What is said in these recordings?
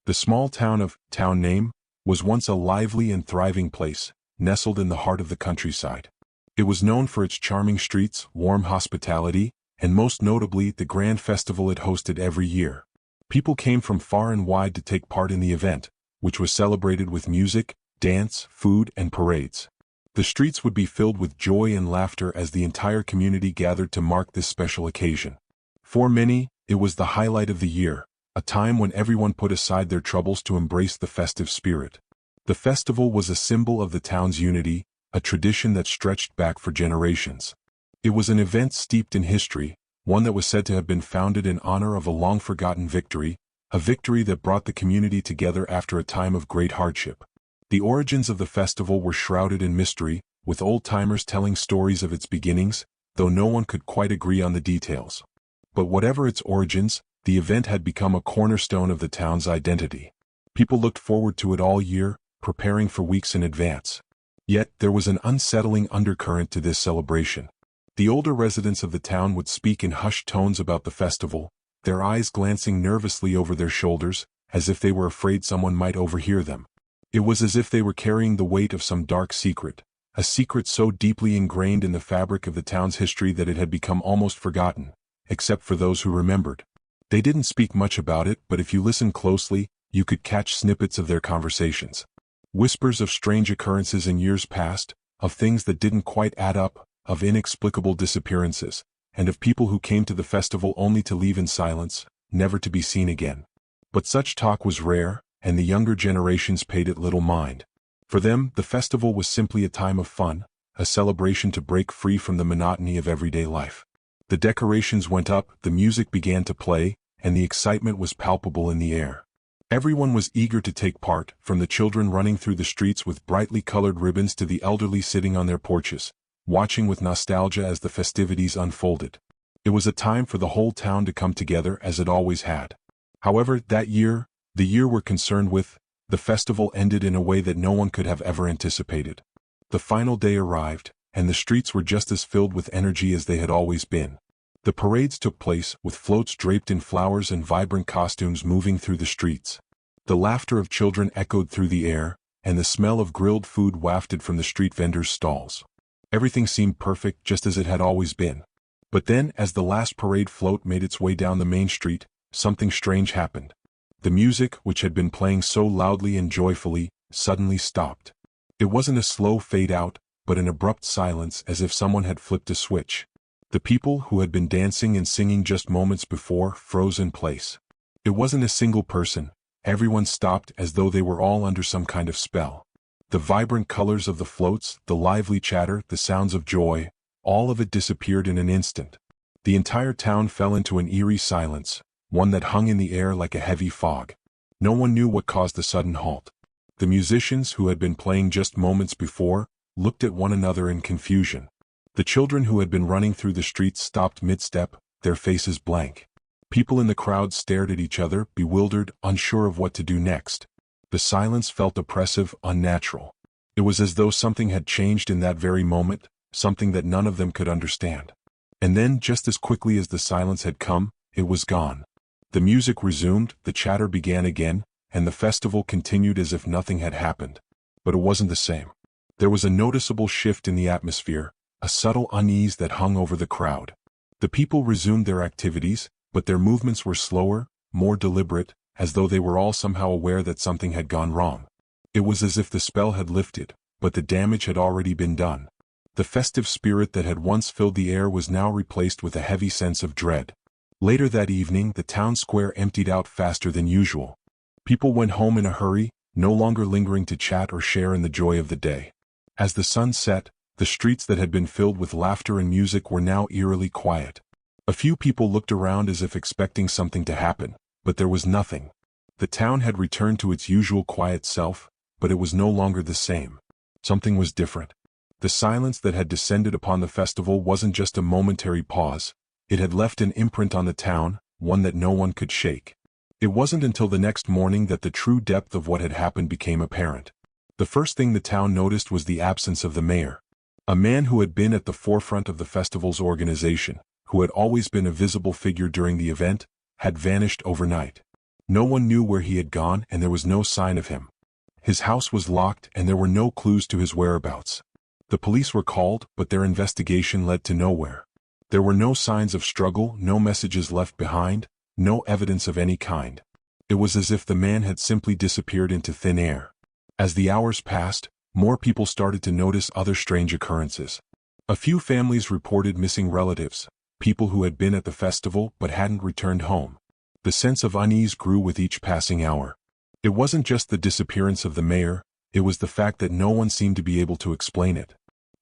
The small town of Town Name was once a lively and thriving place, nestled in the heart of the countryside. It was known for its charming streets, warm hospitality, and most notably the grand festival it hosted every year. People came from far and wide to take part in the event, which was celebrated with music, dance, food, and parades. The streets would be filled with joy and laughter as the entire community gathered to mark this special occasion. For many, it was the highlight of the year, a time when everyone put aside their troubles to embrace the festive spirit. The festival was a symbol of the town's unity, a tradition that stretched back for generations. It was an event steeped in history, one that was said to have been founded in honor of a long-forgotten victory, a victory that brought the community together after a time of great hardship. The origins of the festival were shrouded in mystery, with old-timers telling stories of its beginnings, though no one could quite agree on the details. But whatever its origins, the event had become a cornerstone of the town's identity. People looked forward to it all year, preparing for weeks in advance. Yet, there was an unsettling undercurrent to this celebration. The older residents of the town would speak in hushed tones about the festival, their eyes glancing nervously over their shoulders, as if they were afraid someone might overhear them. It was as if they were carrying the weight of some dark secret, a secret so deeply ingrained in the fabric of the town's history that it had become almost forgotten, except for those who remembered. They didn't speak much about it, but if you listened closely, you could catch snippets of their conversations. Whispers of strange occurrences in years past, of things that didn't quite add up, of inexplicable disappearances, and of people who came to the festival only to leave in silence, never to be seen again. But such talk was rare, and the younger generations paid it little mind. For them, the festival was simply a time of fun, a celebration to break free from the monotony of everyday life. The decorations went up, the music began to play, and the excitement was palpable in the air. Everyone was eager to take part, from the children running through the streets with brightly colored ribbons to the elderly sitting on their porches, watching with nostalgia as the festivities unfolded. It was a time for the whole town to come together as it always had. However, that year, the year we're concerned with, the festival ended in a way that no one could have ever anticipated. The final day arrived, and the streets were just as filled with energy as they had always been. The parades took place, with floats draped in flowers and vibrant costumes moving through the streets. The laughter of children echoed through the air, and the smell of grilled food wafted from the street vendors' stalls. Everything seemed perfect, just as it had always been. But then, as the last parade float made its way down the main street, something strange happened. The music, which had been playing so loudly and joyfully, suddenly stopped. It wasn't a slow fade out, but an abrupt silence, as if someone had flipped a switch. The people who had been dancing and singing just moments before froze in place. It wasn't a single person. Everyone stopped as though they were all under some kind of spell. The vibrant colors of the floats, the lively chatter, the sounds of joy, all of it disappeared in an instant. The entire town fell into an eerie silence, one that hung in the air like a heavy fog. No one knew what caused the sudden halt. The musicians, who had been playing just moments before, looked at one another in confusion. The children who had been running through the streets stopped mid-step, their faces blank. People in the crowd stared at each other, bewildered, unsure of what to do next. The silence felt oppressive, unnatural. It was as though something had changed in that very moment, something that none of them could understand. And then, just as quickly as the silence had come, it was gone. The music resumed, the chatter began again, and the festival continued as if nothing had happened. But it wasn't the same. There was a noticeable shift in the atmosphere, a subtle unease that hung over the crowd. The people resumed their activities, but their movements were slower, more deliberate, as though they were all somehow aware that something had gone wrong. It was as if the spell had lifted, but the damage had already been done. The festive spirit that had once filled the air was now replaced with a heavy sense of dread. Later that evening, the town square emptied out faster than usual. People went home in a hurry, no longer lingering to chat or share in the joy of the day. As the sun set, the streets that had been filled with laughter and music were now eerily quiet. A few people looked around as if expecting something to happen, but there was nothing. The town had returned to its usual quiet self, but it was no longer the same. Something was different. The silence that had descended upon the festival wasn't just a momentary pause. It had left an imprint on the town, one that no one could shake. It wasn't until the next morning that the true depth of what had happened became apparent. The first thing the town noticed was the absence of the mayor. A man who had been at the forefront of the festival's organization, who had always been a visible figure during the event, had vanished overnight. No one knew where he had gone, and there was no sign of him. His house was locked, and there were no clues to his whereabouts. The police were called, but their investigation led to nowhere. There were no signs of struggle, no messages left behind, no evidence of any kind. It was as if the man had simply disappeared into thin air. As the hours passed, more people started to notice other strange occurrences. A few families reported missing relatives, people who had been at the festival but hadn't returned home. The sense of unease grew with each passing hour. It wasn't just the disappearance of the mayor, it was the fact that no one seemed to be able to explain it.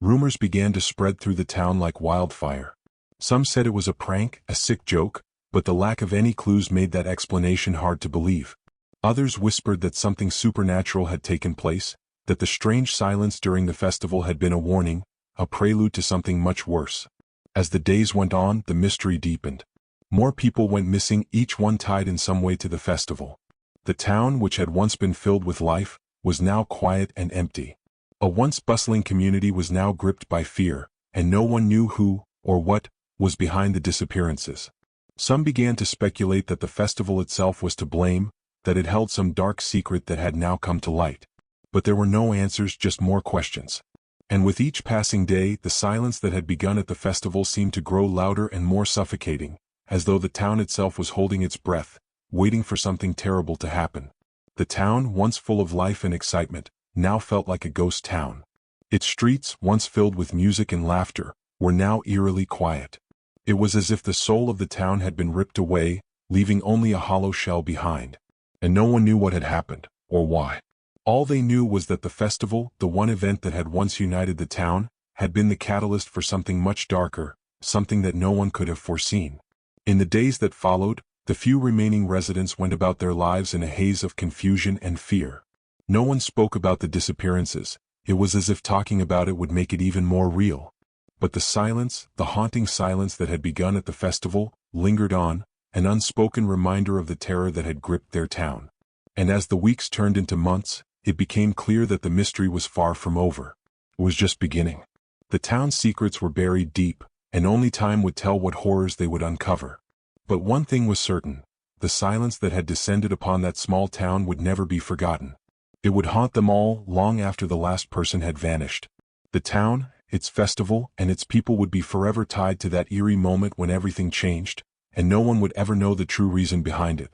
Rumors began to spread through the town like wildfire. Some said it was a prank, a sick joke, but the lack of any clues made that explanation hard to believe. Others whispered that something supernatural had taken place, that the strange silence during the festival had been a warning, a prelude to something much worse. As the days went on, the mystery deepened. More people went missing, each one tied in some way to the festival. The town, which had once been filled with life, was now quiet and empty. A once bustling community was now gripped by fear, and no one knew who, or what, was behind the disappearances. Some began to speculate that the festival itself was to blame, that it held some dark secret that had now come to light. But there were no answers, just more questions. And with each passing day, the silence that had begun at the festival seemed to grow louder and more suffocating, as though the town itself was holding its breath, waiting for something terrible to happen. The town, once full of life and excitement, now felt like a ghost town. Its streets, once filled with music and laughter, were now eerily quiet. It was as if the soul of the town had been ripped away, leaving only a hollow shell behind. And no one knew what had happened, or why. All they knew was that the festival, the one event that had once united the town, had been the catalyst for something much darker, something that no one could have foreseen. In the days that followed, the few remaining residents went about their lives in a haze of confusion and fear. No one spoke about the disappearances. It was as if talking about it would make it even more real. But the silence, the haunting silence that had begun at the festival, lingered on, an unspoken reminder of the terror that had gripped their town. And as the weeks turned into months, it became clear that the mystery was far from over. It was just beginning. The town's secrets were buried deep, and only time would tell what horrors they would uncover. But one thing was certain: the silence that had descended upon that small town would never be forgotten. It would haunt them all long after the last person had vanished. The town, its festival, and its people would be forever tied to that eerie moment when everything changed, and no one would ever know the true reason behind it.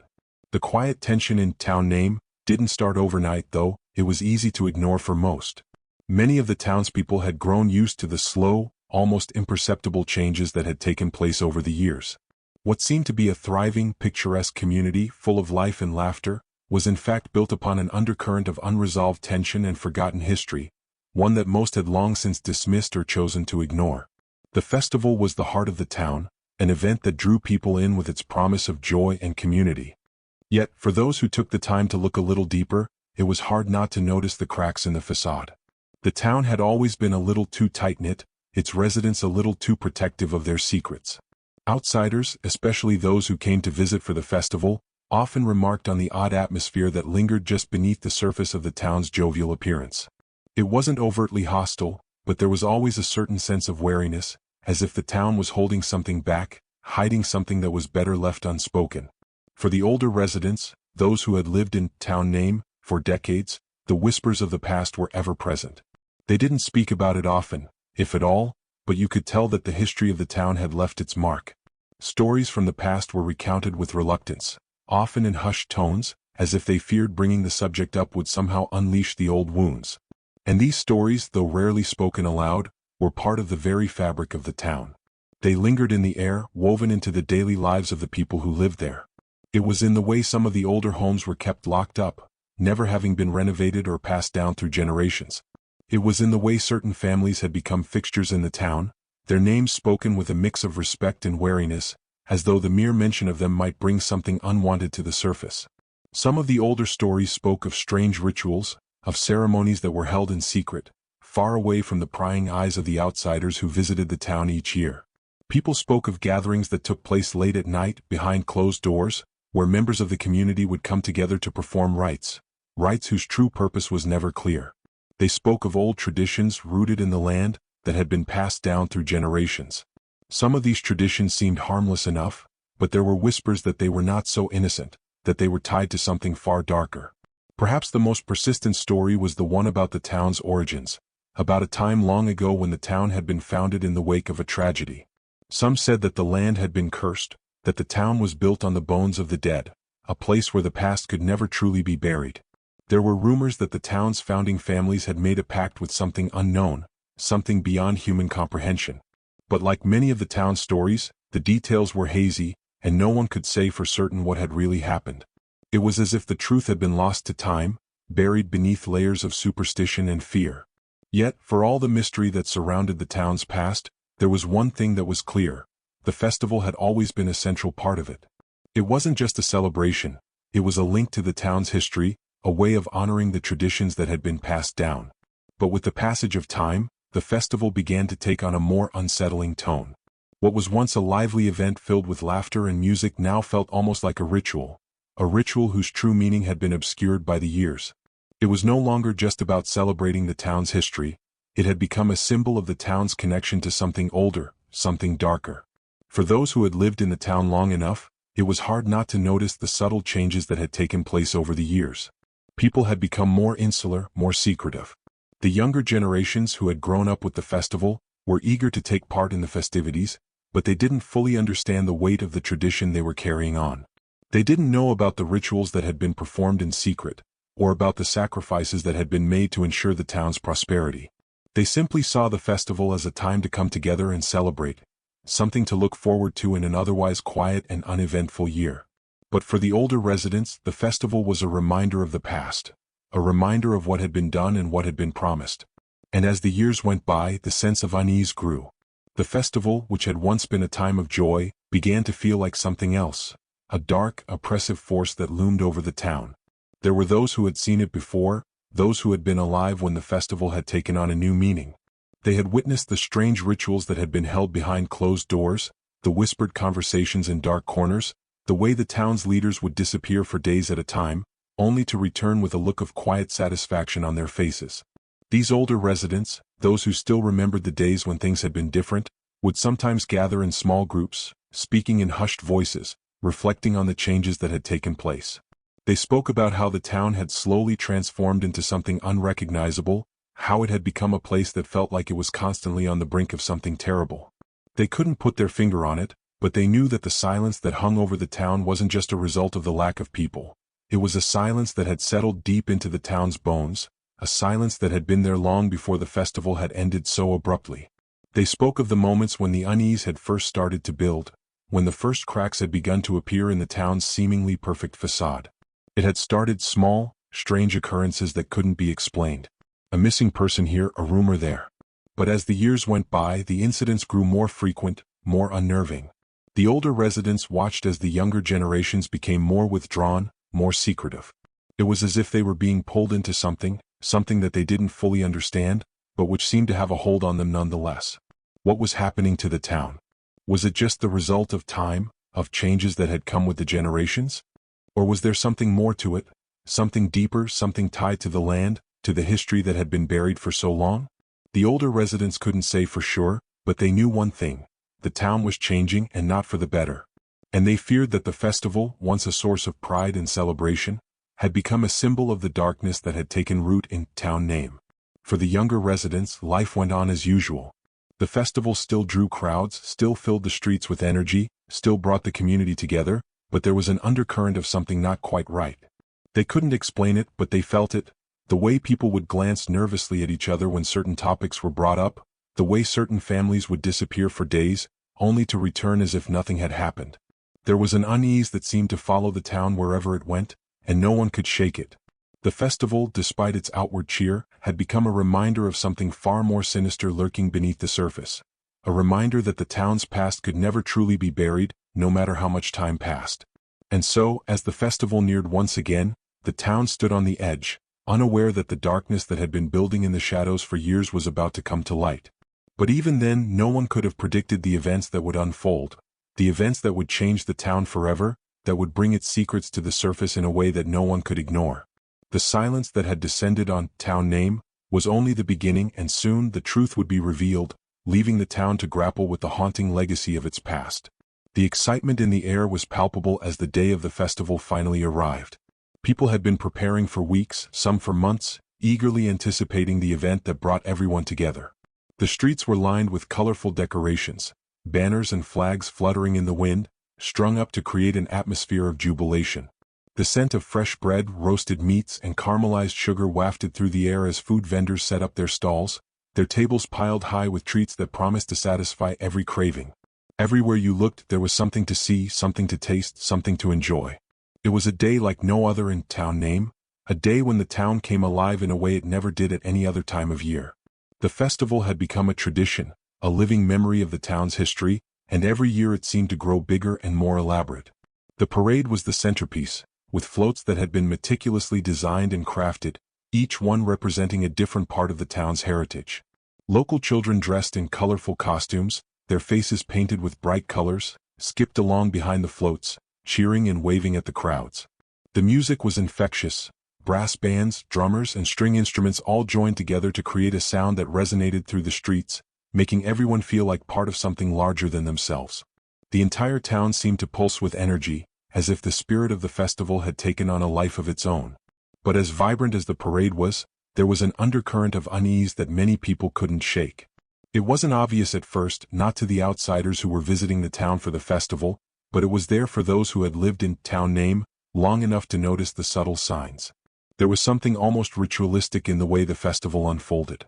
The quiet tension in Town Name didn't start overnight, though. It was easy to ignore for most. Many of the townspeople had grown used to the slow, almost imperceptible changes that had taken place over the years. What seemed to be a thriving, picturesque community full of life and laughter was in fact built upon an undercurrent of unresolved tension and forgotten history, one that most had long since dismissed or chosen to ignore. The festival was the heart of the town, an event that drew people in with its promise of joy and community. Yet, for those who took the time to look a little deeper, it was hard not to notice the cracks in the facade. The town had always been a little too tight-knit, its residents a little too protective of their secrets. Outsiders, especially those who came to visit for the festival, often remarked on the odd atmosphere that lingered just beneath the surface of the town's jovial appearance. It wasn't overtly hostile, but there was always a certain sense of wariness, as if the town was holding something back, hiding something that was better left unspoken. For the older residents, those who had lived in Town Name for decades, the whispers of the past were ever present. They didn't speak about it often, if at all, but you could tell that the history of the town had left its mark. Stories from the past were recounted with reluctance, often in hushed tones, as if they feared bringing the subject up would somehow unleash the old wounds. And these stories, though rarely spoken aloud, were part of the very fabric of the town. They lingered in the air, woven into the daily lives of the people who lived there. It was in the way some of the older homes were kept locked up, never having been renovated or passed down through generations. It was in the way certain families had become fixtures in the town, their names spoken with a mix of respect and wariness, as though the mere mention of them might bring something unwanted to the surface. Some of the older stories spoke of strange rituals, of ceremonies that were held in secret, far away from the prying eyes of the outsiders who visited the town each year. People spoke of gatherings that took place late at night, behind closed doors, where members of the community would come together to perform rites whose true purpose was never clear. They spoke of old traditions rooted in the land that had been passed down through generations. Some of these traditions seemed harmless enough, but there were whispers that they were not so innocent, that they were tied to something far darker. Perhaps the most persistent story was the one about the town's origins, about a time long ago when the town had been founded in the wake of a tragedy. Some said that the land had been cursed, that the town was built on the bones of the dead, a place where the past could never truly be buried. There were rumors that the town's founding families had made a pact with something unknown, something beyond human comprehension. But like many of the town's stories, the details were hazy, and no one could say for certain what had really happened. It was as if the truth had been lost to time, buried beneath layers of superstition and fear. Yet, for all the mystery that surrounded the town's past, there was one thing that was clear: the festival had always been a central part of it. It wasn't just a celebration, it was a link to the town's history, a way of honoring the traditions that had been passed down. But with the passage of time, the festival began to take on a more unsettling tone. What was once a lively event filled with laughter and music now felt almost like a ritual whose true meaning had been obscured by the years. It was no longer just about celebrating the town's history, it had become a symbol of the town's connection to something older, something darker. For those who had lived in the town long enough, it was hard not to notice the subtle changes that had taken place over the years. People had become more insular, more secretive. The younger generations who had grown up with the festival were eager to take part in the festivities, but they didn't fully understand the weight of the tradition they were carrying on. They didn't know about the rituals that had been performed in secret, or about the sacrifices that had been made to ensure the town's prosperity. They simply saw the festival as a time to come together and celebrate, something to look forward to in an otherwise quiet and uneventful year. But for the older residents, the festival was a reminder of the past, a reminder of what had been done and what had been promised. And as the years went by, the sense of unease grew. The festival, which had once been a time of joy, began to feel like something else, a dark, oppressive force that loomed over the town. There were those who had seen it before, those who had been alive when the festival had taken on a new meaning. They had witnessed the strange rituals that had been held behind closed doors, the whispered conversations in dark corners, the way the town's leaders would disappear for days at a time, only to return with a look of quiet satisfaction on their faces. These older residents, those who still remembered the days when things had been different, would sometimes gather in small groups, speaking in hushed voices, reflecting on the changes that had taken place. They spoke about how the town had slowly transformed into something unrecognizable, how it had become a place that felt like it was constantly on the brink of something terrible. They couldn't put their finger on it, but they knew that the silence that hung over the town wasn't just a result of the lack of people. It was a silence that had settled deep into the town's bones, a silence that had been there long before the festival had ended so abruptly. They spoke of the moments when the unease had first started to build, when the first cracks had begun to appear in the town's seemingly perfect facade. It had started small, strange occurrences that couldn't be explained. A missing person here, a rumor there. But as the years went by, the incidents grew more frequent, more unnerving. The older residents watched as the younger generations became more withdrawn, more secretive. It was as if they were being pulled into something that they didn't fully understand, but which seemed to have a hold on them nonetheless. What was happening to the town? Was it just the result of time, of changes that had come with the generations? Or was there something more to it, something deeper, something tied to the land, to the history that had been buried for so long? The older residents couldn't say for sure, but they knew one thing: the town was changing, and not for the better. And they feared that the festival, once a source of pride and celebration, had become a symbol of the darkness that had taken root in town name. For the younger residents, life went on as usual. The festival still drew crowds, still filled the streets with energy, still brought the community together, but there was an undercurrent of something not quite right. They couldn't explain it, but they felt it. The way people would glance nervously at each other when certain topics were brought up, the way certain families would disappear for days, only to return as if nothing had happened. There was an unease that seemed to follow the town wherever it went, and no one could shake it. The festival, despite its outward cheer, had become a reminder of something far more sinister lurking beneath the surface. A reminder that the town's past could never truly be buried, no matter how much time passed. And so, as the festival neared once again, the town stood on the edge, unaware that the darkness that had been building in the shadows for years was about to come to light. But even then, no one could have predicted the events that would unfold, the events that would change the town forever, that would bring its secrets to the surface in a way that no one could ignore. The silence that had descended on town name was only the beginning, and soon the truth would be revealed, leaving the town to grapple with the haunting legacy of its past. The excitement in the air was palpable as the day of the festival finally arrived. People had been preparing for weeks, some for months, eagerly anticipating the event that brought everyone together. The streets were lined with colorful decorations, banners and flags fluttering in the wind, strung up to create an atmosphere of jubilation. The scent of fresh bread, roasted meats, and caramelized sugar wafted through the air as food vendors set up their stalls, their tables piled high with treats that promised to satisfy every craving. Everywhere you looked, there was something to see, something to taste, something to enjoy. It was a day like no other in town name, a day when the town came alive in a way it never did at any other time of year. The festival had become a tradition, a living memory of the town's history, and every year it seemed to grow bigger and more elaborate. The parade was the centerpiece, with floats that had been meticulously designed and crafted, each one representing a different part of the town's heritage. Local children dressed in colorful costumes, their faces painted with bright colors, skipped along behind the floats, cheering and waving at the crowds. The music was infectious. Brass bands, drummers, and string instruments all joined together to create a sound that resonated through the streets, making everyone feel like part of something larger than themselves. The entire town seemed to pulse with energy, as if the spirit of the festival had taken on a life of its own. But as vibrant as the parade was, there was an undercurrent of unease that many people couldn't shake. It wasn't obvious at first, not to the outsiders who were visiting the town for the festival, but it was there for those who had lived in town name long enough to notice the subtle signs. There was something almost ritualistic in the way the festival unfolded.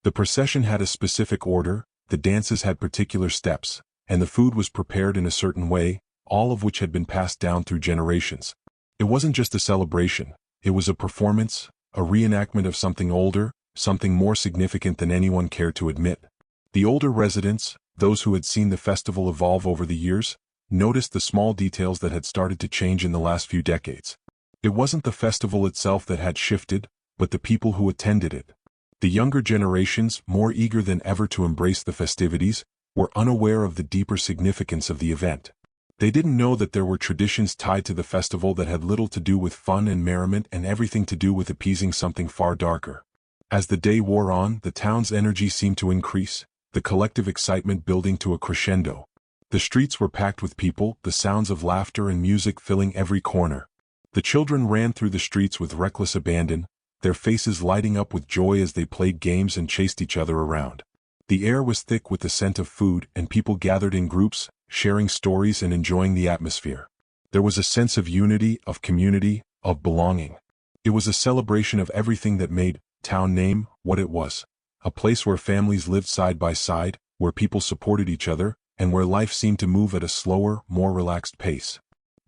The procession had a specific order, the dances had particular steps, and the food was prepared in a certain way, all of which had been passed down through generations. It wasn't just a celebration, it was a performance, a reenactment of something older, something more significant than anyone cared to admit. The older residents, those who had seen the festival evolve over the years, noticed the small details that had started to change in the last few decades. It wasn't the festival itself that had shifted, but the people who attended it. The younger generations, more eager than ever to embrace the festivities, were unaware of the deeper significance of the event. They didn't know that there were traditions tied to the festival that had little to do with fun and merriment and everything to do with appeasing something far darker. As the day wore on, the town's energy seemed to increase, the collective excitement building to a crescendo. The streets were packed with people, the sounds of laughter and music filling every corner. The children ran through the streets with reckless abandon, their faces lighting up with joy as they played games and chased each other around. The air was thick with the scent of food, and people gathered in groups, sharing stories and enjoying the atmosphere. There was a sense of unity, of community, of belonging. It was a celebration of everything that made town name what it was. A place where families lived side by side, where people supported each other, and where life seemed to move at a slower, more relaxed pace.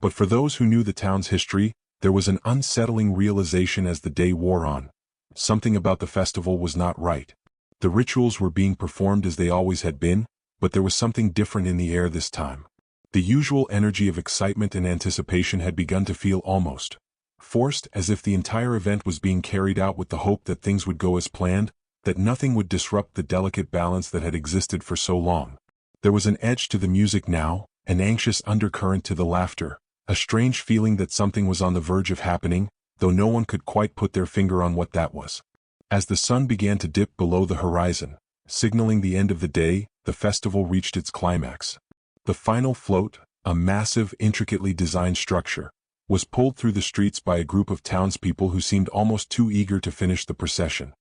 But for those who knew the town's history, there was an unsettling realization as the day wore on. Something about the festival was not right. The rituals were being performed as they always had been, but there was something different in the air this time. The usual energy of excitement and anticipation had begun to feel almost forced, as if the entire event was being carried out with the hope that things would go as planned, that nothing would disrupt the delicate balance that had existed for so long. There was an edge to the music now, an anxious undercurrent to the laughter, a strange feeling that something was on the verge of happening, though no one could quite put their finger on what that was. As the sun began to dip below the horizon, signaling the end of the day, the festival reached its climax. The final float, a massive, intricately designed structure, was pulled through the streets by a group of townspeople who seemed almost too eager to finish the procession.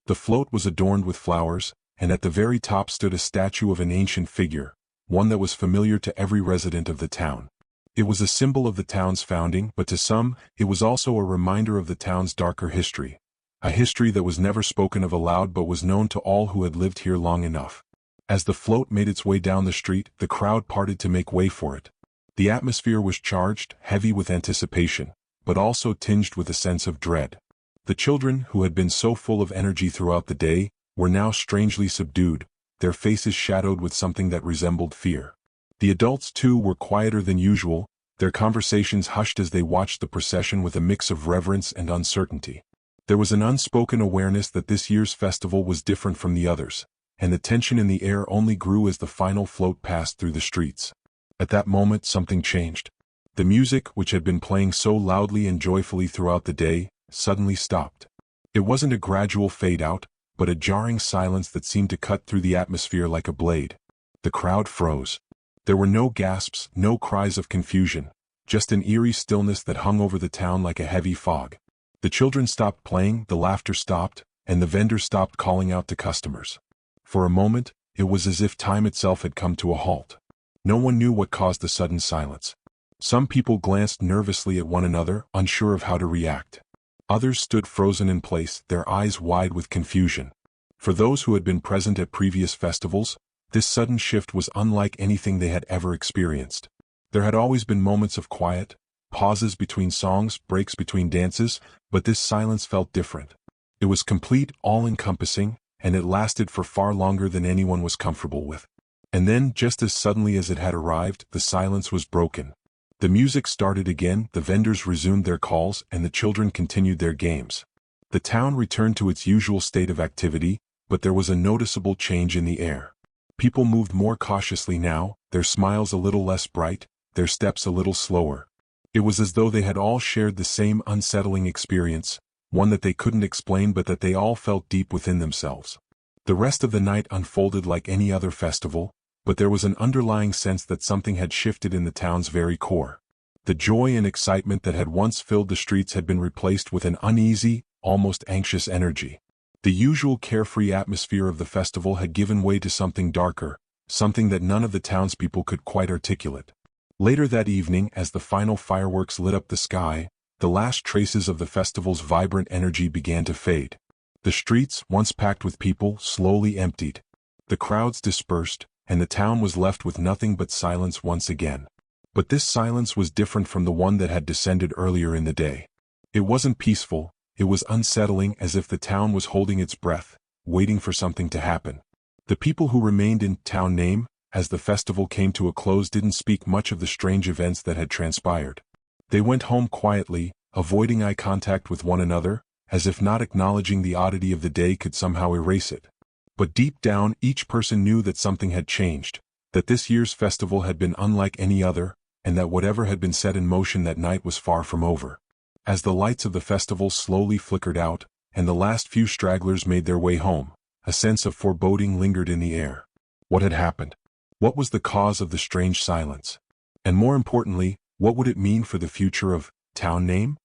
The float was adorned with flowers, and at the very top stood a statue of an ancient figure, one that was familiar to every resident of the town. It was a symbol of the town's founding, but to some, it was also a reminder of the town's darker history. A history that was never spoken of aloud but was known to all who had lived here long enough. As the float made its way down the street, the crowd parted to make way for it. The atmosphere was charged, heavy with anticipation, but also tinged with a sense of dread. The children, who had been so full of energy throughout the day, were now strangely subdued, their faces shadowed with something that resembled fear. The adults, too, were quieter than usual, their conversations hushed as they watched the procession with a mix of reverence and uncertainty. There was an unspoken awareness that this year's festival was different from the others, and the tension in the air only grew as the final float passed through the streets. At that moment, something changed. The music, which had been playing so loudly and joyfully throughout the day, suddenly stopped. It wasn't a gradual fade-out, but a jarring silence that seemed to cut through the atmosphere like a blade. The crowd froze. There were no gasps, no cries of confusion, just an eerie stillness that hung over the town like a heavy fog. The children stopped playing, the laughter stopped, and the vendors stopped calling out to customers. For a moment, it was as if time itself had come to a halt. No one knew what caused the sudden silence. Some people glanced nervously at one another, unsure of how to react. Others stood frozen in place, their eyes wide with confusion. For those who had been present at previous festivals, this sudden shift was unlike anything they had ever experienced. There had always been moments of quiet, pauses between songs, breaks between dances, but this silence felt different. It was complete, all-encompassing, and it lasted for far longer than anyone was comfortable with. And then, just as suddenly as it had arrived, the silence was broken. The music started again, the vendors resumed their calls, and the children continued their games. The town returned to its usual state of activity, but there was a noticeable change in the air. People moved more cautiously now, their smiles a little less bright, their steps a little slower. It was as though they had all shared the same unsettling experience, one that they couldn't explain but that they all felt deep within themselves. The rest of the night unfolded like any other festival, but there was an underlying sense that something had shifted in the town's very core. The joy and excitement that had once filled the streets had been replaced with an uneasy, almost anxious energy. The usual carefree atmosphere of the festival had given way to something darker, something that none of the townspeople could quite articulate. Later that evening, as the final fireworks lit up the sky, the last traces of the festival's vibrant energy began to fade. The streets, once packed with people, slowly emptied. The crowds dispersed, and the town was left with nothing but silence once again. But this silence was different from the one that had descended earlier in the day. It wasn't peaceful, it was unsettling, as if the town was holding its breath, waiting for something to happen. The people who remained in town name, as the festival came to a close, didn't speak much of the strange events that had transpired. They went home quietly, avoiding eye contact with one another, as if not acknowledging the oddity of the day could somehow erase it. But deep down, each person knew that something had changed, that this year's festival had been unlike any other, and that whatever had been set in motion that night was far from over. As the lights of the festival slowly flickered out, and the last few stragglers made their way home, a sense of foreboding lingered in the air. What had happened? What was the cause of the strange silence? And more importantly, what would it mean for the future of town name?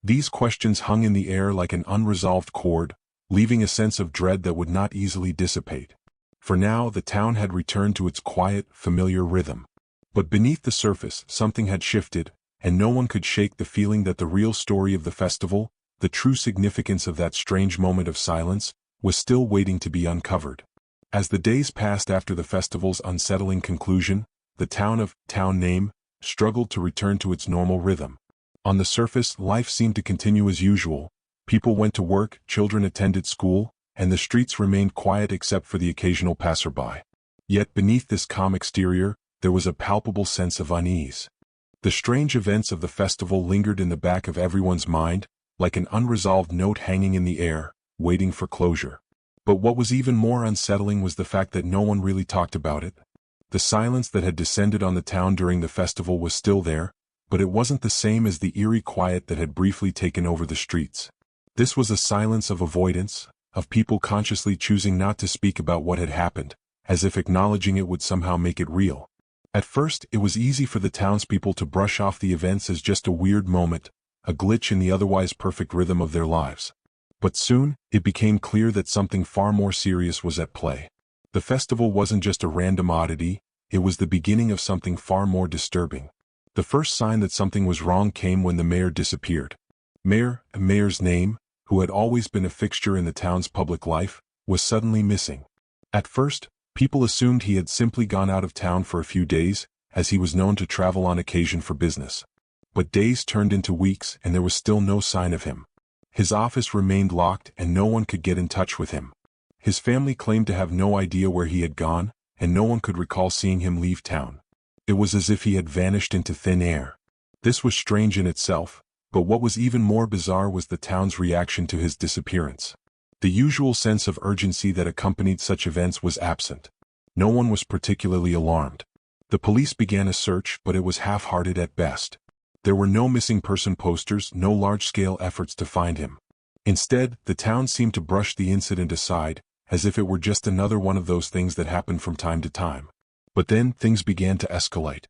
These questions hung in the air like an unresolved chord, leaving a sense of dread that would not easily dissipate. For now, the town had returned to its quiet, familiar rhythm. But beneath the surface, something had shifted, and no one could shake the feeling that the real story of the festival, the true significance of that strange moment of silence, was still waiting to be uncovered. As the days passed after the festival's unsettling conclusion, the town of town name struggled to return to its normal rhythm. On the surface, life seemed to continue as usual. People went to work, children attended school, and the streets remained quiet except for the occasional passerby. Yet beneath this calm exterior, there was a palpable sense of unease. The strange events of the festival lingered in the back of everyone's mind, like an unresolved note hanging in the air, waiting for closure. But what was even more unsettling was the fact that no one really talked about it. The silence that had descended on the town during the festival was still there, but it wasn't the same as the eerie quiet that had briefly taken over the streets. This was a silence of avoidance, of people consciously choosing not to speak about what had happened, as if acknowledging it would somehow make it real. At first, it was easy for the townspeople to brush off the events as just a weird moment, a glitch in the otherwise perfect rhythm of their lives. But soon, it became clear that something far more serious was at play. The festival wasn't just a random oddity, it was the beginning of something far more disturbing. The first sign that something was wrong came when the mayor disappeared. Mayor's name, who had always been a fixture in the town's public life, was suddenly missing. At first, people assumed he had simply gone out of town for a few days, as he was known to travel on occasion for business. But days turned into weeks and there was still no sign of him. His office remained locked and no one could get in touch with him. His family claimed to have no idea where he had gone, and no one could recall seeing him leave town. It was as if he had vanished into thin air. This was strange in itself, but what was even more bizarre was the town's reaction to his disappearance. The usual sense of urgency that accompanied such events was absent. No one was particularly alarmed. The police began a search, but it was half-hearted at best. There were no missing person posters, no large-scale efforts to find him. Instead, the town seemed to brush the incident aside, as if it were just another one of those things that happened from time to time. But then things began to escalate.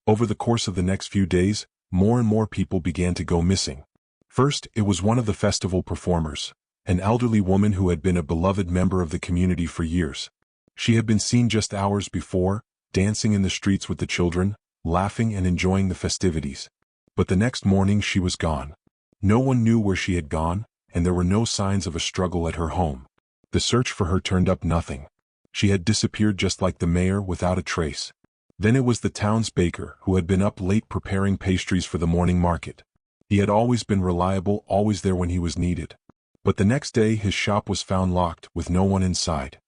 Over the course of the next few days, more and more people began to go missing. First, it was one of the festival performers, an elderly woman who had been a beloved member of the community for years. She had been seen just hours before, dancing in the streets with the children, laughing and enjoying the festivities. But the next morning she was gone. No one knew where she had gone, and there were no signs of a struggle at her home. The search for her turned up nothing. She had disappeared just like the mayor, without a trace. Then it was the town's baker, who had been up late preparing pastries for the morning market. He had always been reliable, always there when he was needed. But the next day his shop was found locked, with no one inside.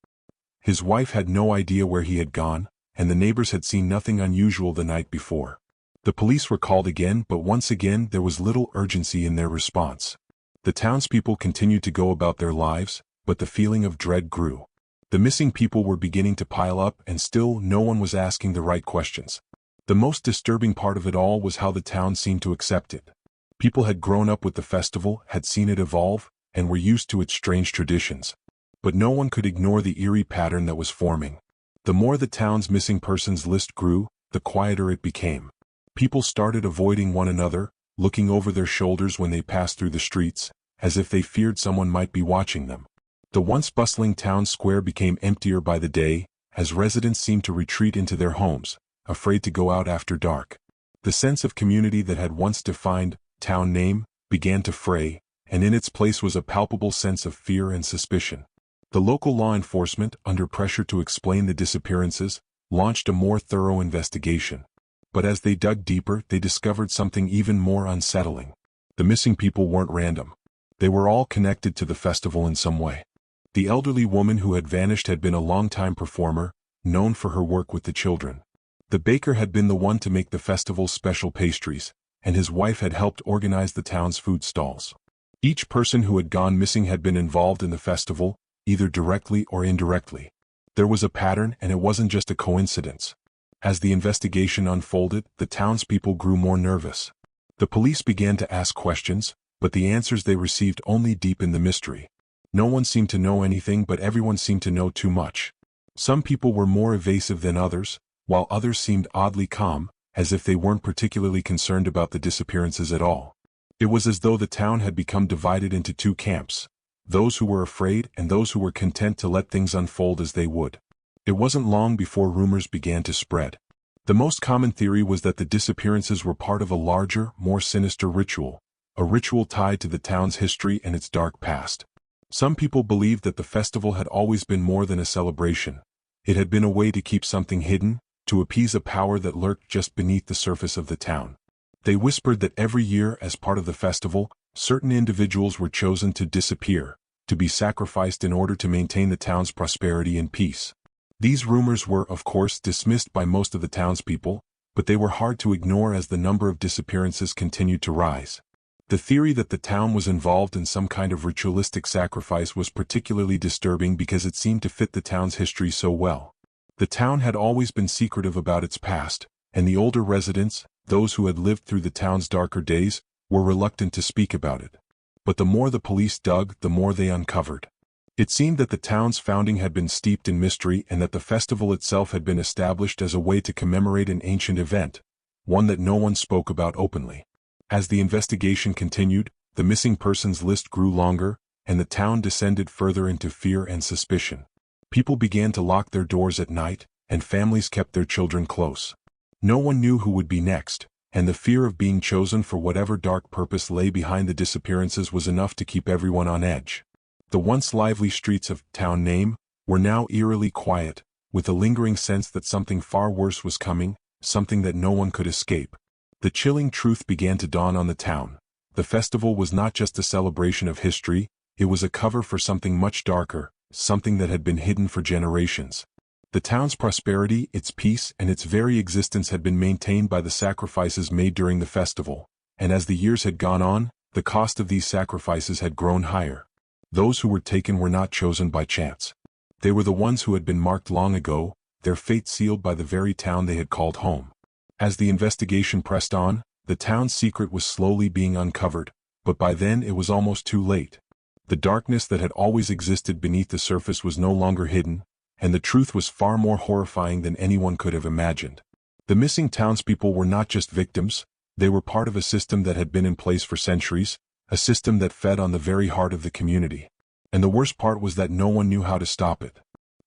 His wife had no idea where he had gone, and the neighbors had seen nothing unusual the night before. The police were called again, but once again there was little urgency in their response. The townspeople continued to go about their lives, but the feeling of dread grew. The missing people were beginning to pile up, and still no one was asking the right questions. The most disturbing part of it all was how the town seemed to accept it. People had grown up with the festival, had seen it evolve, and were used to its strange traditions. But no one could ignore the eerie pattern that was forming. The more the town's missing persons list grew, the quieter it became. People started avoiding one another, looking over their shoulders when they passed through the streets, as if they feared someone might be watching them. The once bustling town square became emptier by the day, as residents seemed to retreat into their homes, afraid to go out after dark. The sense of community that had once defined town name began to fray, and in its place was a palpable sense of fear and suspicion. The local law enforcement, under pressure to explain the disappearances, launched a more thorough investigation. But as they dug deeper, they discovered something even more unsettling. The missing people weren't random. They were all connected to the festival in some way. The elderly woman who had vanished had been a longtime performer, known for her work with the children. The baker had been the one to make the festival's special pastries, and his wife had helped organize the town's food stalls. Each person who had gone missing had been involved in the festival, either directly or indirectly. There was a pattern, and it wasn't just a coincidence. As the investigation unfolded, the townspeople grew more nervous. The police began to ask questions, but the answers they received only deepened the mystery. No one seemed to know anything, but everyone seemed to know too much. Some people were more evasive than others, while others seemed oddly calm, as if they weren't particularly concerned about the disappearances at all. It was as though the town had become divided into two camps, those who were afraid and those who were content to let things unfold as they would. It wasn't long before rumors began to spread. The most common theory was that the disappearances were part of a larger, more sinister ritual, a ritual tied to the town's history and its dark past. Some people believed that the festival had always been more than a celebration. It had been a way to keep something hidden, to appease a power that lurked just beneath the surface of the town. They whispered that every year, as part of the festival, certain individuals were chosen to disappear, to be sacrificed in order to maintain the town's prosperity and peace. These rumors were, of course, dismissed by most of the townspeople, but they were hard to ignore as the number of disappearances continued to rise. The theory that the town was involved in some kind of ritualistic sacrifice was particularly disturbing because it seemed to fit the town's history so well. The town had always been secretive about its past, and the older residents, those who had lived through the town's darker days, were reluctant to speak about it. But the more the police dug, the more they uncovered. It seemed that the town's founding had been steeped in mystery and that the festival itself had been established as a way to commemorate an ancient event, one that no one spoke about openly. As the investigation continued, the missing persons list grew longer, and the town descended further into fear and suspicion. People began to lock their doors at night, and families kept their children close. No one knew who would be next, and the fear of being chosen for whatever dark purpose lay behind the disappearances was enough to keep everyone on edge. The once lively streets of town name were now eerily quiet, with a lingering sense that something far worse was coming, something that no one could escape. The chilling truth began to dawn on the town. The festival was not just a celebration of history, it was a cover for something much darker, something that had been hidden for generations. The town's prosperity, its peace, and its very existence had been maintained by the sacrifices made during the festival, and as the years had gone on, the cost of these sacrifices had grown higher. Those who were taken were not chosen by chance. They were the ones who had been marked long ago, their fate sealed by the very town they had called home. As the investigation pressed on, the town's secret was slowly being uncovered, but by then it was almost too late. The darkness that had always existed beneath the surface was no longer hidden, and the truth was far more horrifying than anyone could have imagined. The missing townspeople were not just victims, they were part of a system that had been in place for centuries, a system that fed on the very heart of the community. And the worst part was that no one knew how to stop it.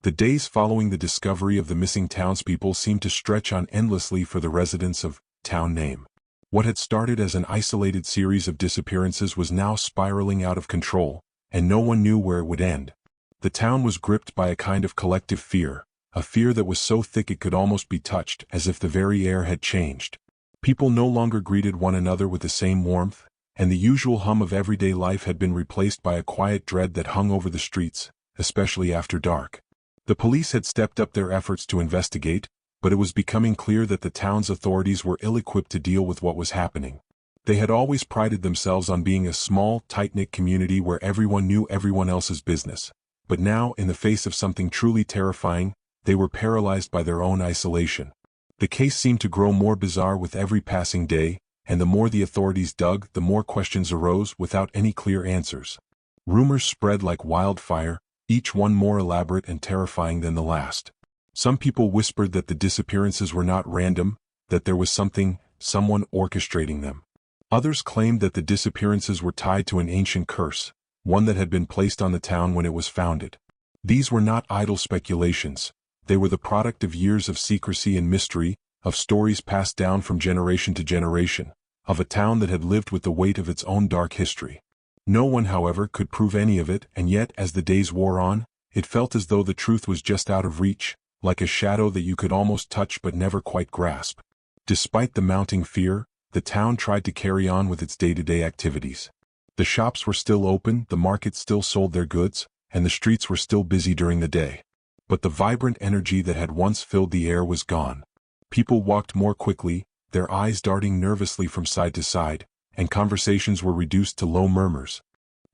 The days following the discovery of the missing townspeople seemed to stretch on endlessly for the residents of Town Name. What had started as an isolated series of disappearances was now spiraling out of control, and no one knew where it would end. The town was gripped by a kind of collective fear, a fear that was so thick it could almost be touched, as if the very air had changed. People no longer greeted one another with the same warmth, and the usual hum of everyday life had been replaced by a quiet dread that hung over the streets, especially after dark. The police had stepped up their efforts to investigate, but it was becoming clear that the town's authorities were ill-equipped to deal with what was happening. They had always prided themselves on being a small, tight-knit community where everyone knew everyone else's business. But now, in the face of something truly terrifying, they were paralyzed by their own isolation. The case seemed to grow more bizarre with every passing day, and the more the authorities dug, the more questions arose without any clear answers. Rumors spread like wildfire, each one more elaborate and terrifying than the last. Some people whispered that the disappearances were not random, that there was someone orchestrating them. Others claimed that the disappearances were tied to an ancient curse, one that had been placed on the town when it was founded. These were not idle speculations. They were the product of years of secrecy and mystery, of stories passed down from generation to generation, of a town that had lived with the weight of its own dark history. No one, however, could prove any of it, and yet, as the days wore on, it felt as though the truth was just out of reach, like a shadow that you could almost touch but never quite grasp. Despite the mounting fear, the town tried to carry on with its day-to-day activities. The shops were still open, the markets still sold their goods, and the streets were still busy during the day. But the vibrant energy that had once filled the air was gone. People walked more quickly, their eyes darting nervously from side to side, and conversations were reduced to low murmurs.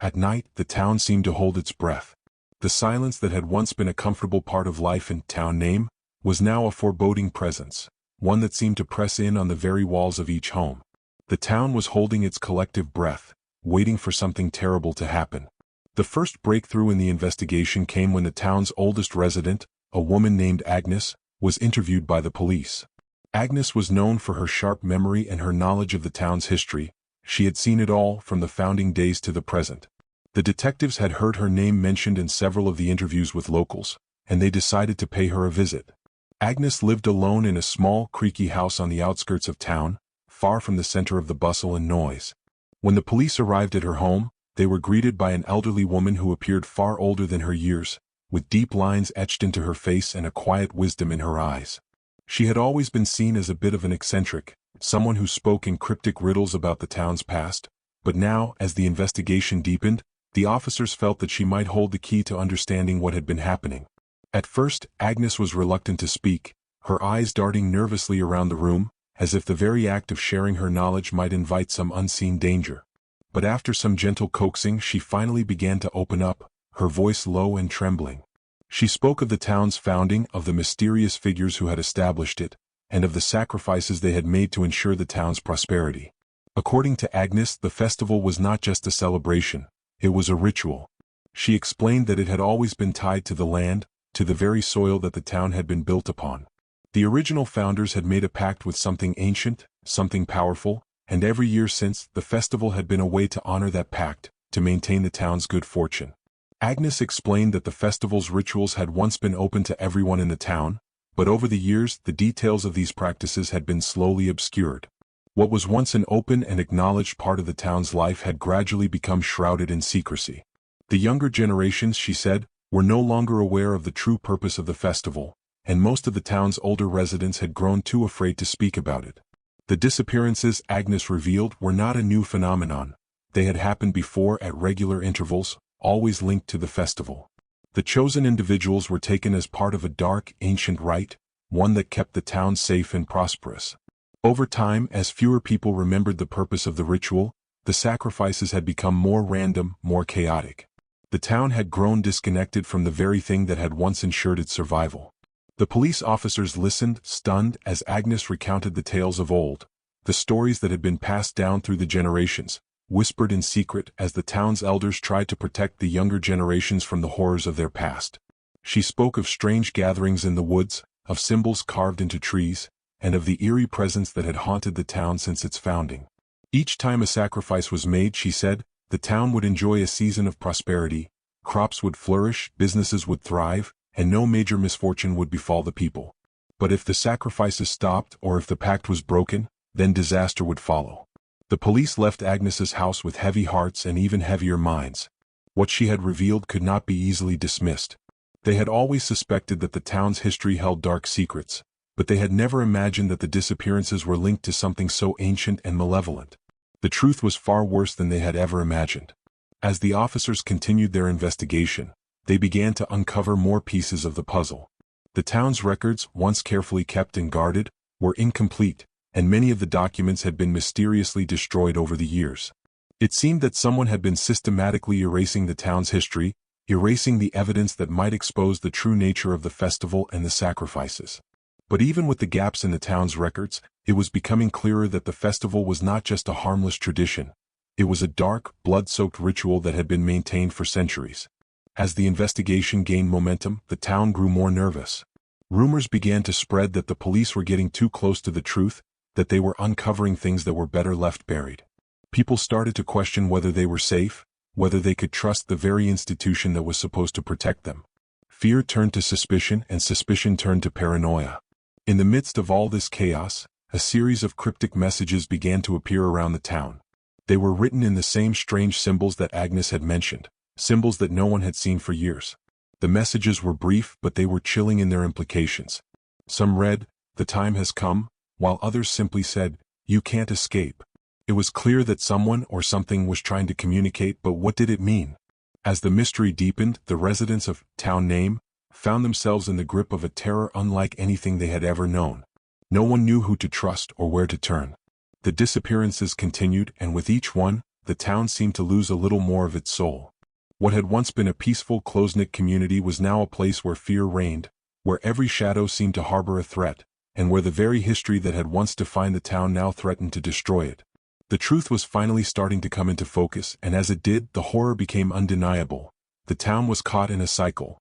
At night, the town seemed to hold its breath. The silence that had once been a comfortable part of life in Town Name was now a foreboding presence, one that seemed to press in on the very walls of each home. The town was holding its collective breath, waiting for something terrible to happen. The first breakthrough in the investigation came when the town's oldest resident, a woman named Agnes, was interviewed by the police. Agnes was known for her sharp memory and her knowledge of the town's history. She had seen it all, from the founding days to the present. The detectives had heard her name mentioned in several of the interviews with locals, and they decided to pay her a visit. Agnes lived alone in a small, creaky house on the outskirts of town, far from the center of the bustle and noise. When the police arrived at her home, they were greeted by an elderly woman who appeared far older than her years, with deep lines etched into her face and a quiet wisdom in her eyes. She had always been seen as a bit of an eccentric, someone who spoke in cryptic riddles about the town's past, but now, as the investigation deepened, the officers felt that she might hold the key to understanding what had been happening. At first, Agnes was reluctant to speak, her eyes darting nervously around the room, as if the very act of sharing her knowledge might invite some unseen danger. But after some gentle coaxing, she finally began to open up, her voice low and trembling. She spoke of the town's founding, of the mysterious figures who had established it, and of the sacrifices they had made to ensure the town's prosperity. According to Agnes, the festival was not just a celebration, it was a ritual. She explained that it had always been tied to the land, to the very soil that the town had been built upon. The original founders had made a pact with something ancient, something powerful, and every year since, the festival had been a way to honor that pact, to maintain the town's good fortune. Agnes explained that the festival's rituals had once been open to everyone in the town, but over the years, the details of these practices had been slowly obscured. What was once an open and acknowledged part of the town's life had gradually become shrouded in secrecy. The younger generations, she said, were no longer aware of the true purpose of the festival, and most of the town's older residents had grown too afraid to speak about it. The disappearances, Agnes revealed, were not a new phenomenon. They had happened before at regular intervals, always linked to the festival. The chosen individuals were taken as part of a dark, ancient rite, one that kept the town safe and prosperous. Over time, as fewer people remembered the purpose of the ritual, the sacrifices had become more random, more chaotic. The town had grown disconnected from the very thing that had once ensured its survival. The police officers listened, stunned, as Agnes recounted the tales of old, the stories that had been passed down through the generations, whispered in secret as the town's elders tried to protect the younger generations from the horrors of their past. She spoke of strange gatherings in the woods, of symbols carved into trees, and of the eerie presence that had haunted the town since its founding. Each time a sacrifice was made, she said, the town would enjoy a season of prosperity, crops would flourish, businesses would thrive, and no major misfortune would befall the people. But if the sacrifices stopped or if the pact was broken, then disaster would follow. The police left Agnes's house with heavy hearts and even heavier minds. What she had revealed could not be easily dismissed. They had always suspected that the town's history held dark secrets, but they had never imagined that the disappearances were linked to something so ancient and malevolent. The truth was far worse than they had ever imagined. As the officers continued their investigation, they began to uncover more pieces of the puzzle. The town's records, once carefully kept and guarded, were incomplete, and many of the documents had been mysteriously destroyed over the years. It seemed that someone had been systematically erasing the town's history, erasing the evidence that might expose the true nature of the festival and the sacrifices. But even with the gaps in the town's records, it was becoming clearer that the festival was not just a harmless tradition. It was a dark, blood-soaked ritual that had been maintained for centuries. As the investigation gained momentum, the town grew more nervous. Rumors began to spread that the police were getting too close to the truth, that they were uncovering things that were better left buried. People started to question whether they were safe, whether they could trust the very institution that was supposed to protect them. Fear turned to suspicion, and suspicion turned to paranoia. In the midst of all this chaos, a series of cryptic messages began to appear around the town. They were written in the same strange symbols that Agnes had mentioned, symbols that no one had seen for years. The messages were brief, but they were chilling in their implications. Some read, "The time has come," while others simply said, "You can't escape." It was clear that someone or something was trying to communicate, but what did it mean? As the mystery deepened, the residents of Town Name found themselves in the grip of a terror unlike anything they had ever known. No one knew who to trust or where to turn. The disappearances continued, and with each one, the town seemed to lose a little more of its soul. What had once been a peaceful, close-knit community was now a place where fear reigned, where every shadow seemed to harbor a threat, and where the very history that had once defined the town now threatened to destroy it. The truth was finally starting to come into focus, and as it did, the horror became undeniable. The town was caught in a cycle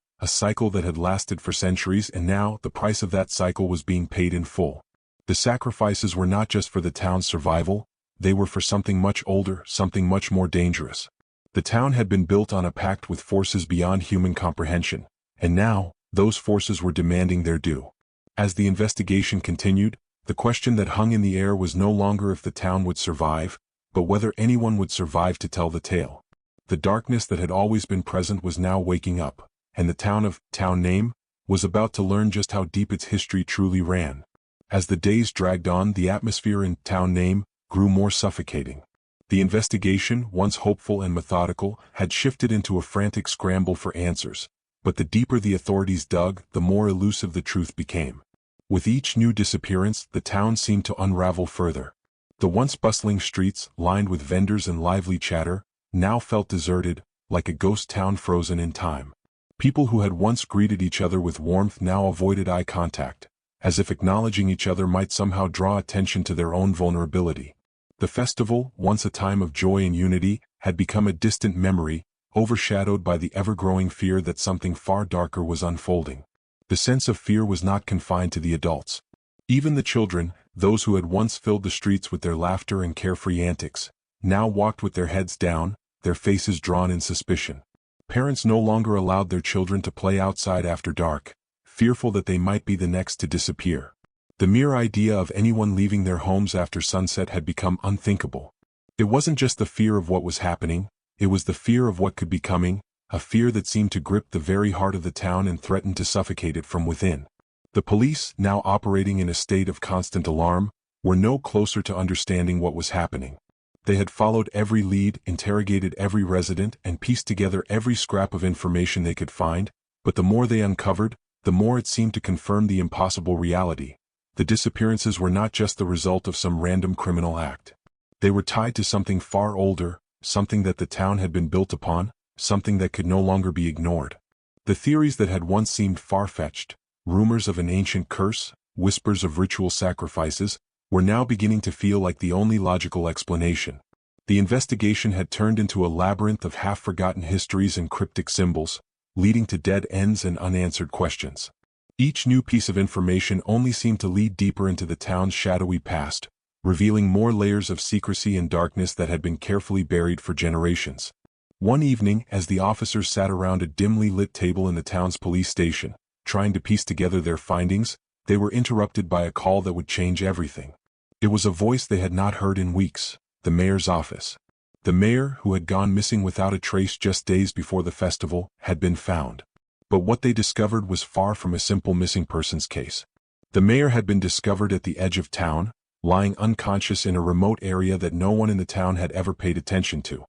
that had lasted for centuries, and now the price of that cycle was being paid in full. The sacrifices were not just for the town's survival, they were for something much older, something much more dangerous. The town had been built on a pact with forces beyond human comprehension, and now, those forces were demanding their due. As the investigation continued, the question that hung in the air was no longer if the town would survive, but whether anyone would survive to tell the tale. The darkness that had always been present was now waking up, and the town of Town Name was about to learn just how deep its history truly ran. As the days dragged on, the atmosphere in Town Name grew more suffocating. The investigation, once hopeful and methodical, had shifted into a frantic scramble for answers, but the deeper the authorities dug, the more elusive the truth became. With each new disappearance, the town seemed to unravel further. The once bustling streets, lined with vendors and lively chatter, now felt deserted, like a ghost town frozen in time. People who had once greeted each other with warmth now avoided eye contact, as if acknowledging each other might somehow draw attention to their own vulnerability. The festival, once a time of joy and unity, had become a distant memory, overshadowed by the ever-growing fear that something far darker was unfolding. The sense of fear was not confined to the adults. Even the children, those who had once filled the streets with their laughter and carefree antics, now walked with their heads down, their faces drawn in suspicion. Parents no longer allowed their children to play outside after dark, fearful that they might be the next to disappear. The mere idea of anyone leaving their homes after sunset had become unthinkable. It wasn't just the fear of what was happening, it was the fear of what could be coming, a fear that seemed to grip the very heart of the town and threatened to suffocate it from within. The police, now operating in a state of constant alarm, were no closer to understanding what was happening. They had followed every lead, interrogated every resident, and pieced together every scrap of information they could find, but the more they uncovered, the more it seemed to confirm the impossible reality. The disappearances were not just the result of some random criminal act. They were tied to something far older, something that the town had been built upon, something that could no longer be ignored. The theories that had once seemed far-fetched, rumors of an ancient curse, whispers of ritual sacrifices, were now beginning to feel like the only logical explanation. The investigation had turned into a labyrinth of half-forgotten histories and cryptic symbols, leading to dead ends and unanswered questions. Each new piece of information only seemed to lead deeper into the town's shadowy past, revealing more layers of secrecy and darkness that had been carefully buried for generations. One evening, as the officers sat around a dimly lit table in the town's police station, trying to piece together their findings, they were interrupted by a call that would change everything. It was a voice they had not heard in weeks, the mayor's office. The mayor, who had gone missing without a trace just days before the festival, had been found. But what they discovered was far from a simple missing persons case. The mayor had been discovered at the edge of town, lying unconscious in a remote area that no one in the town had ever paid attention to.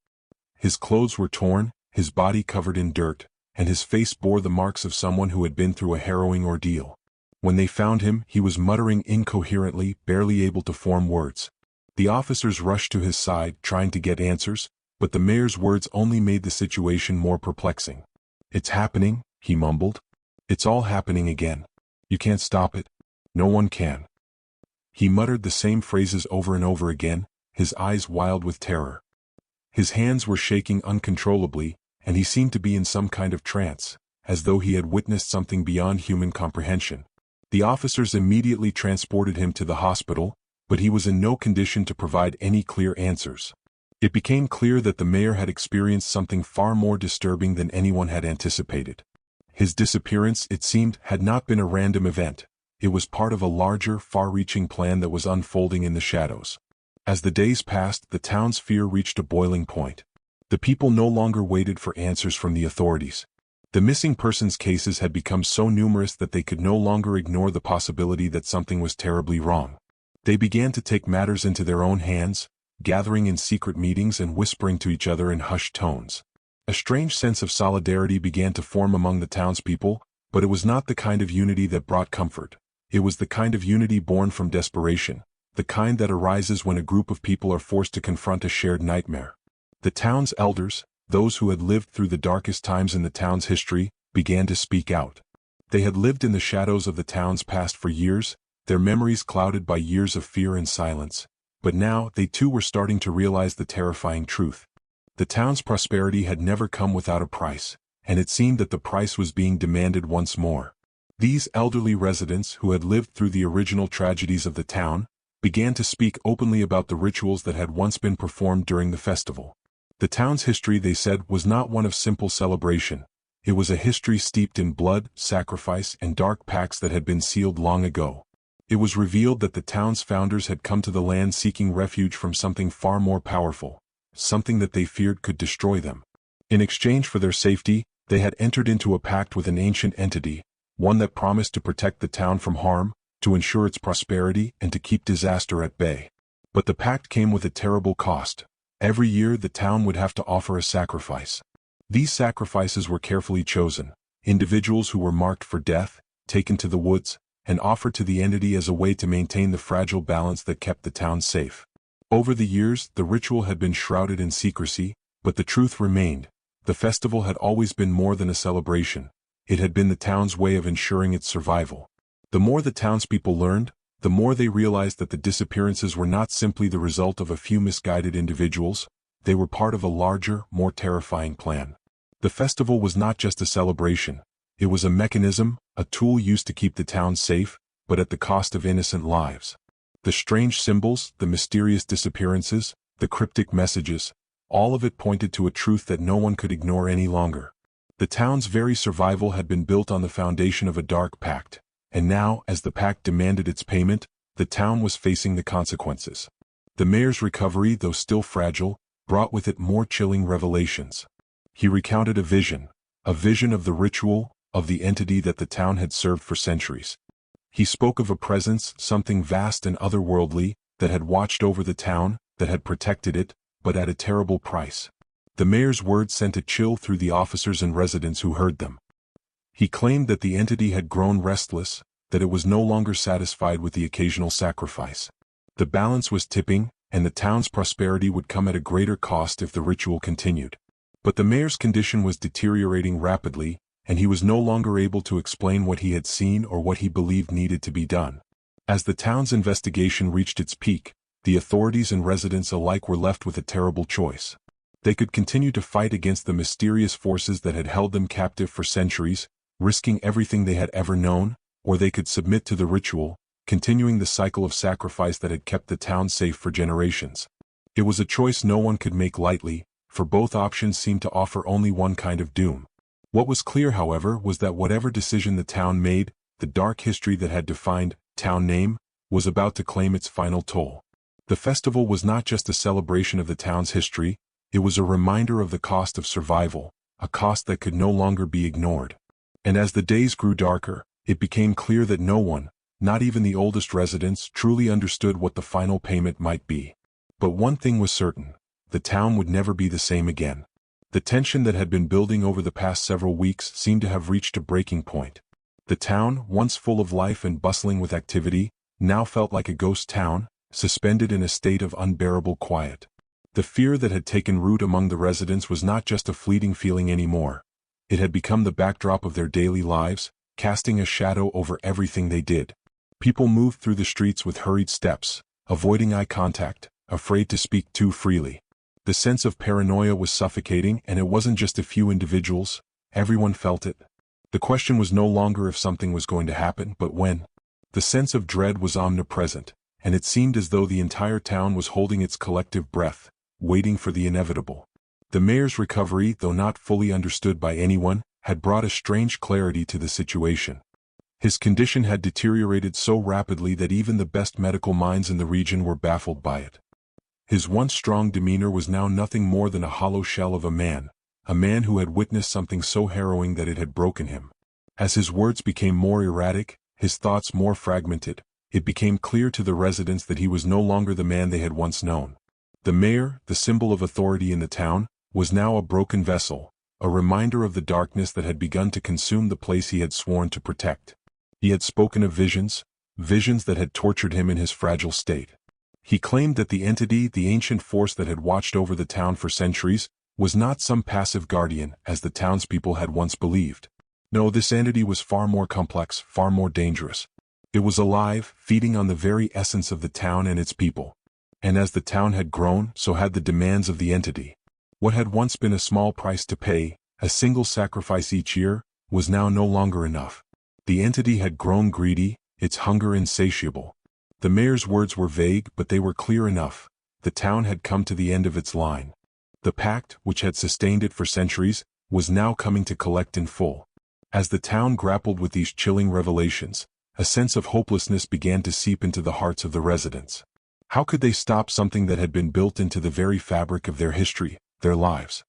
His clothes were torn, his body covered in dirt, and his face bore the marks of someone who had been through a harrowing ordeal. When they found him, he was muttering incoherently, barely able to form words. The officers rushed to his side, trying to get answers, but the mayor's words only made the situation more perplexing. "It's happening," he mumbled. "It's all happening again. You can't stop it. No one can." He muttered the same phrases over and over again, his eyes wild with terror. His hands were shaking uncontrollably, and he seemed to be in some kind of trance, as though he had witnessed something beyond human comprehension. The officers immediately transported him to the hospital, but he was in no condition to provide any clear answers. It became clear that the mayor had experienced something far more disturbing than anyone had anticipated. His disappearance, it seemed, had not been a random event. It was part of a larger, far-reaching plan that was unfolding in the shadows. As the days passed, the town's fear reached a boiling point. The people no longer waited for answers from the authorities. The missing persons cases had become so numerous that they could no longer ignore the possibility that something was terribly wrong. They began to take matters into their own hands, gathering in secret meetings and whispering to each other in hushed tones. A strange sense of solidarity began to form among the townspeople, but it was not the kind of unity that brought comfort. It was the kind of unity born from desperation, the kind that arises when a group of people are forced to confront a shared nightmare. The town's elders, those who had lived through the darkest times in the town's history, began to speak out. They had lived in the shadows of the town's past for years, their memories clouded by years of fear and silence, but now they too were starting to realize the terrifying truth. The town's prosperity had never come without a price, and it seemed that the price was being demanded once more. These elderly residents, who had lived through the original tragedies of the town, began to speak openly about the rituals that had once been performed during the festival. The town's history, they said, was not one of simple celebration. It was a history steeped in blood, sacrifice, and dark pacts that had been sealed long ago. It was revealed that the town's founders had come to the land seeking refuge from something far more powerful, something that they feared could destroy them. In exchange for their safety, they had entered into a pact with an ancient entity, one that promised to protect the town from harm, to ensure its prosperity, and to keep disaster at bay. But the pact came with a terrible cost. Every year the town would have to offer a sacrifice. These sacrifices were carefully chosen, individuals who were marked for death, taken to the woods, and offered to the entity as a way to maintain the fragile balance that kept the town safe. Over the years, the ritual had been shrouded in secrecy, but the truth remained. The festival had always been more than a celebration. It had been the town's way of ensuring its survival. The more the townspeople learned, the more they realized that the disappearances were not simply the result of a few misguided individuals, they were part of a larger, more terrifying plan. The festival was not just a celebration. It was a mechanism, a tool used to keep the town safe, but at the cost of innocent lives. The strange symbols, the mysterious disappearances, the cryptic messages, all of it pointed to a truth that no one could ignore any longer. The town's very survival had been built on the foundation of a dark pact. And now, as the pact demanded its payment, the town was facing the consequences. The mayor's recovery, though still fragile, brought with it more chilling revelations. He recounted a vision of the ritual, of the entity that the town had served for centuries. He spoke of a presence, something vast and otherworldly, that had watched over the town, that had protected it, but at a terrible price. The mayor's words sent a chill through the officers and residents who heard them. He claimed that the entity had grown restless, that it was no longer satisfied with the occasional sacrifice. The balance was tipping, and the town's prosperity would come at a greater cost if the ritual continued. But the mayor's condition was deteriorating rapidly, and he was no longer able to explain what he had seen or what he believed needed to be done. As the town's investigation reached its peak, the authorities and residents alike were left with a terrible choice. They could continue to fight against the mysterious forces that had held them captive for centuries, risking everything they had ever known, or they could submit to the ritual, continuing the cycle of sacrifice that had kept the town safe for generations. It was a choice no one could make lightly, for both options seemed to offer only one kind of doom. What was clear, however, was that whatever decision the town made, the dark history that had defined town name was about to claim its final toll. The festival was not just a celebration of the town's history, it was a reminder of the cost of survival, a cost that could no longer be ignored. And as the days grew darker, it became clear that no one, not even the oldest residents, truly understood what the final payment might be. But one thing was certain: the town would never be the same again. The tension that had been building over the past several weeks seemed to have reached a breaking point. The town, once full of life and bustling with activity, now felt like a ghost town, suspended in a state of unbearable quiet. The fear that had taken root among the residents was not just a fleeting feeling anymore. It had become the backdrop of their daily lives, casting a shadow over everything they did. People moved through the streets with hurried steps, avoiding eye contact, afraid to speak too freely. The sense of paranoia was suffocating, and it wasn't just a few individuals, everyone felt it. The question was no longer if something was going to happen, but when. The sense of dread was omnipresent, and it seemed as though the entire town was holding its collective breath, waiting for the inevitable. The mayor's recovery, though not fully understood by anyone, had brought a strange clarity to the situation. His condition had deteriorated so rapidly that even the best medical minds in the region were baffled by it. His once strong demeanor was now nothing more than a hollow shell of a man who had witnessed something so harrowing that it had broken him. As his words became more erratic, his thoughts more fragmented, it became clear to the residents that he was no longer the man they had once known. The mayor, the symbol of authority in the town, was now a broken vessel, a reminder of the darkness that had begun to consume the place he had sworn to protect. He had spoken of visions that had tortured him in his fragile state. He claimed that the entity, the ancient force that had watched over the town for centuries, was not some passive guardian, as the townspeople had once believed. No, this entity was far more complex, far more dangerous. It was alive, feeding on the very essence of the town and its people. And as the town had grown, so had the demands of the entity. What had once been a small price to pay, a single sacrifice each year, was now no longer enough. The entity had grown greedy, its hunger insatiable. The mayor's words were vague, but they were clear enough. The town had come to the end of its line. The pact, which had sustained it for centuries, was now coming to collect in full. As the town grappled with these chilling revelations, a sense of hopelessness began to seep into the hearts of the residents. How could they stop something that had been built into the very fabric of their history, their lives?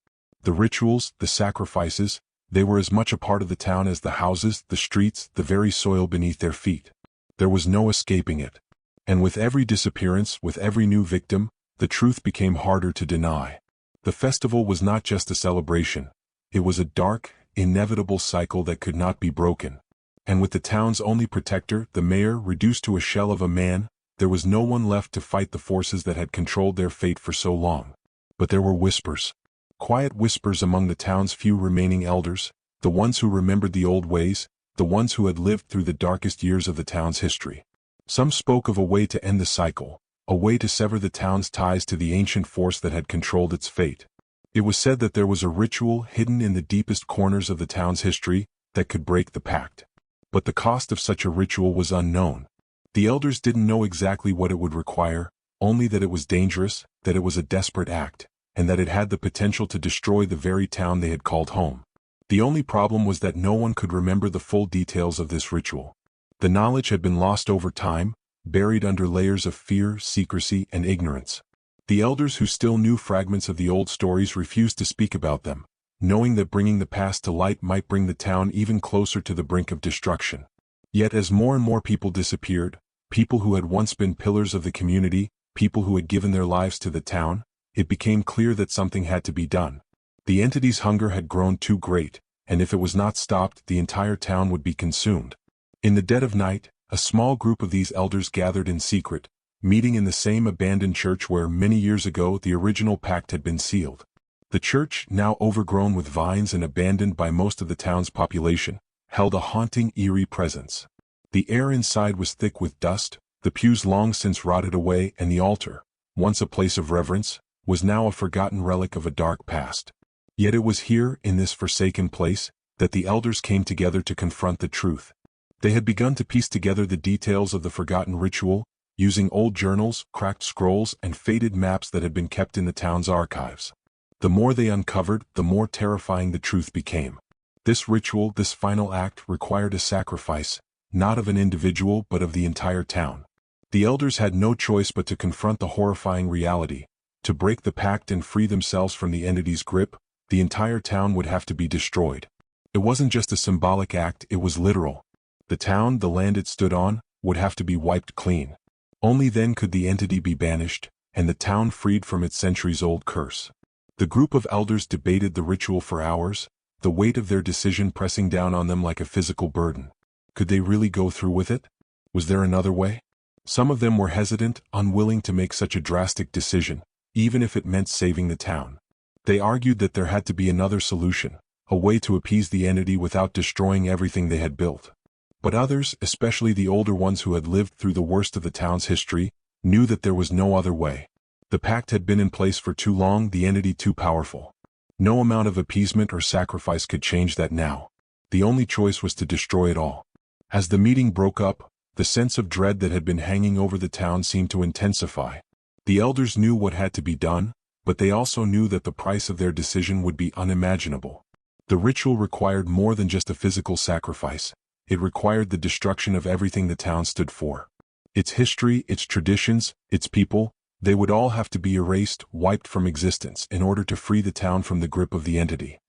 The rituals, the sacrifices, they were as much a part of the town as the houses, the streets, the very soil beneath their feet. There was no escaping it. And with every disappearance, with every new victim, the truth became harder to deny. The festival was not just a celebration. It was a dark, inevitable cycle that could not be broken. And with the town's only protector, the mayor, reduced to a shell of a man, there was no one left to fight the forces that had controlled their fate for so long. But there were whispers. Quiet whispers among the town's few remaining elders, the ones who remembered the old ways, the ones who had lived through the darkest years of the town's history. Some spoke of a way to end the cycle, a way to sever the town's ties to the ancient force that had controlled its fate. It was said that there was a ritual hidden in the deepest corners of the town's history that could break the pact. But the cost of such a ritual was unknown. The elders didn't know exactly what it would require, only that it was dangerous, that it was a desperate act, and that it had the potential to destroy the very town they had called home. The only problem was that no one could remember the full details of this ritual. The knowledge had been lost over time, buried under layers of fear, secrecy, and ignorance. The elders who still knew fragments of the old stories refused to speak about them, knowing that bringing the past to light might bring the town even closer to the brink of destruction. Yet as more and more people disappeared, people who had once been pillars of the community, people who had given their lives to the town, it became clear that something had to be done. The entity's hunger had grown too great, and if it was not stopped, the entire town would be consumed. In the dead of night, a small group of these elders gathered in secret, meeting in the same abandoned church where many years ago the original pact had been sealed. The church, now overgrown with vines and abandoned by most of the town's population, held a haunting, eerie presence. The air inside was thick with dust, the pews long since rotted away, and the altar, once a place of reverence, was now a forgotten relic of a dark past. Yet it was here, in this forsaken place, that the elders came together to confront the truth. They had begun to piece together the details of the forgotten ritual, using old journals, cracked scrolls, and faded maps that had been kept in the town's archives. The more they uncovered, the more terrifying the truth became. This ritual, this final act, required a sacrifice, not of an individual but of the entire town. The elders had no choice but to confront the horrifying reality. To break the pact and free themselves from the entity's grip, the entire town would have to be destroyed. It wasn't just a symbolic act, it was literal. The town, the land it stood on, would have to be wiped clean. Only then could the entity be banished, and the town freed from its centuries-old curse. The group of elders debated the ritual for hours, the weight of their decision pressing down on them like a physical burden. Could they really go through with it? Was there another way? Some of them were hesitant, unwilling to make such a drastic decision, even if it meant saving the town. They argued that there had to be another solution, a way to appease the entity without destroying everything they had built. But others, especially the older ones who had lived through the worst of the town's history, knew that there was no other way. The pact had been in place for too long, the entity too powerful. No amount of appeasement or sacrifice could change that now. The only choice was to destroy it all. As the meeting broke up, the sense of dread that had been hanging over the town seemed to intensify. The elders knew what had to be done, but they also knew that the price of their decision would be unimaginable. The ritual required more than just a physical sacrifice. It required the destruction of everything the town stood for. Its history, its traditions, its people, they would all have to be erased, wiped from existence in order to free the town from the grip of the entity.